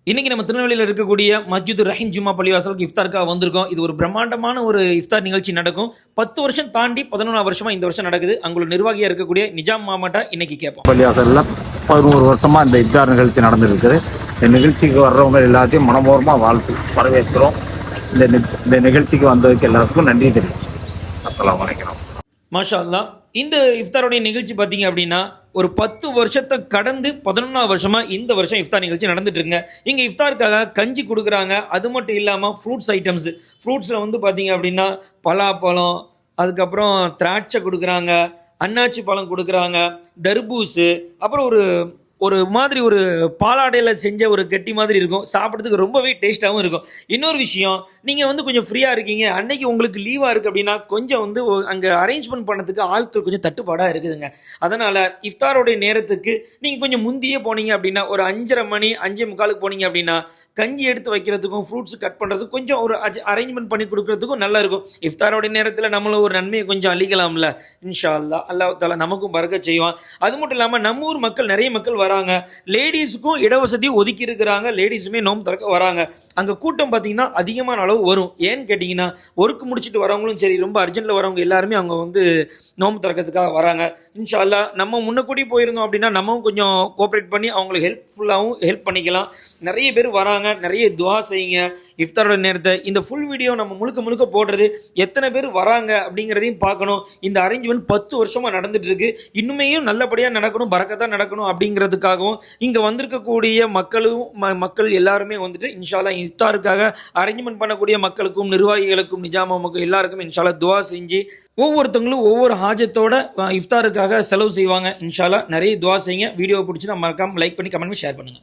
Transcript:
இன்னைக்கு நம்ம திருநெல்வேலியில் இருக்கக்கூடிய மஸ்ஜித் ரஹீம் ஜும்மா பள்ளிவாசலுக்கு இஃப்தாருக்காக வந்திருக்கோம். இது ஒரு பிரம்மாண்டமான ஒரு இஃப்தார் நிகழ்ச்சி நடக்கும். 10 வருஷம் தாண்டி 11 வருஷமா இந்த வருஷம் நடக்குது. அங்குள்ள நிர்வாகியா இருக்கக்கூடிய நிஜாம் மாமாட்டா இன்னைக்கு கேட்போம். பள்ளிவாசல்ல 11 வருஷமா இந்த இஃப்தார் நிகழ்ச்சி நடந்துருக்குது. இந்த நிகழ்ச்சிக்கு வர்றவங்க எல்லாத்தையும் மனப்பூர்வமா வாழ்த்து வரவேற்கிறோம். இந்த நிகழ்ச்சிக்கு வந்ததுக்கு எல்லாத்துக்கும் நன்றி தெரியும். அஸ்ஸலாமு அலைக்கும். மாஷா அல்லாஹ். இந்த இஃப்தாருடைய நிகழ்ச்சி பார்த்தீங்க அப்படின்னா ஒரு 10 வருஷத்தை கடந்து 11 வருஷமா இந்த வருஷம் இஃப்தார் நிகழ்ச்சி நடந்துட்டு இருக்குங்க. இங்கே இஃப்தாருக்காக கஞ்சி கொடுக்குறாங்க. அது மட்டும் இல்லாமல் ஃப்ரூட்ஸ் ஐட்டம்ஸ், ஃப்ரூட்ஸில் வந்து பார்த்தீங்க அப்படின்னா பலாப்பழம், அதுக்கப்புறம் திராட்சை கொடுக்குறாங்க, அன்னாச்சி பழம் கொடுக்குறாங்க, தர்பூசு, அப்புறம் ஒரு மாதிரி ஒரு பாலாடையில் செஞ்ச ஒரு கெட்டி மாதிரி இருக்கும். சாப்பிட்றதுக்கு ரொம்பவே டேஸ்ட்டாகவும் இருக்கும். இன்னொரு விஷயம், நீங்கள் வந்து கொஞ்சம் ஃப்ரீயாக இருக்கீங்க, அன்னைக்கு உங்களுக்கு லீவாக இருக்குது அப்படின்னா கொஞ்சம் வந்து அங்கே அரேஞ்ச்மெண்ட் பண்ணதுக்கு ஆட்கள் கொஞ்சம் தட்டுப்பாடாக இருக்குதுங்க. அதனால் இஃப்தாரோடைய நேரத்துக்கு நீங்கள் கொஞ்சம் முந்தியே போனீங்க அப்படின்னா ஒரு 5:30 மணி 5:45 போனீங்க அப்படின்னா கஞ்சி எடுத்து வைக்கிறதுக்கும் ஃப்ரூட்ஸ் கட் பண்ணுறதுக்கும் கொஞ்சம் ஒரு அரேஞ்ச்மெண்ட் பண்ணி கொடுக்குறதுக்கும் நல்லா இருக்கும். இஃப்தாரோடைய நேரத்தில் நம்மளும் ஒரு நன்மையை கொஞ்சம் அளிக்கலாம்ல. இன்ஷா அல்லாஹ் அல்லாஹ் தஆலா நமக்கும் பரக்கத் செய்வான். அது மட்டும் இல்லாமல் நம்ம ஊர் மக்கள் நிறைய மக்கள் வராங்க. லேடிஸுக்கும் இடவசதி ஒதுக்கி இருக்கிறாங்க. லேடிஸுமே நோம்பு திறக்க வராங்க. அங்க கூட்டம் பார்த்தீங்கன்னா அதிகமான அளவு வரும். ஏன்னு கேட்டிங்கன்னா ஒர்க் முடிச்சுட்டு வரவங்களும் சரி, ரொம்ப அர்ஜென்ட்ல வரவங்க எல்லாருமே அவங்க வந்து நோம்பு திறக்கிறதுக்காக வராங்க. இன்ஷா அல்லாஹ் நம்ம முன்னக்கூடி போயிருந்தோம் அப்படின்னா நம்மவும் கொஞ்சம் கோஆப்ரேட் பண்ணி அவங்களுக்கு ஹெல்ப்ஃபுல்லாகவும் ஹெல்ப் பண்ணிக்கலாம். நிறைய பேர் வராங்க. நிறைய துவா செய்யுங்க. இஃப்தாரோட நேரத்தை இந்த ஃபுல் வீடியோ நம்ம முழுக்க போடுறது, எத்தனை பேர் வராங்க அப்படிங்கிறதையும் பார்க்கணும். இந்த அரேஞ்ச்மெண்ட் 10 வருஷமா நடந்துட்டு இருக்கு. இன்னுமே நல்லபடியாக நடக்கணும், பரக்கத்தான் நடக்கணும் அப்படிங்கிறதுக்காகவும் இங்க வந்திருக்கக்கூடிய மக்கள் எல்லாருமே வந்துட்டு இன்ஷா அல்லாஹ் இஃப்தாருக்காக அரேஞ்ச்மெண்ட் பண்ணக்கூடிய மக்களுக்கும் நிர்வாகிகளுக்கும் நிஜாமாவுக்கும் எல்லாருக்கும் இன்ஷா அல்லாஹ் துவா செஞ்சு ஒவ்வொருத்தவங்களும் ஒவ்வொரு ஹாஜத்தோட இஃப்தாருக்காக செலவு செய்வாங்க. இன்ஷா அல்லாஹ் நிறைய துவா செய்யுங்க. வீடியோ பிடிச்சி மறக்காம லைக் பண்ணி கமெண்ட் பண்ணி ஷேர் பண்ணுங்க.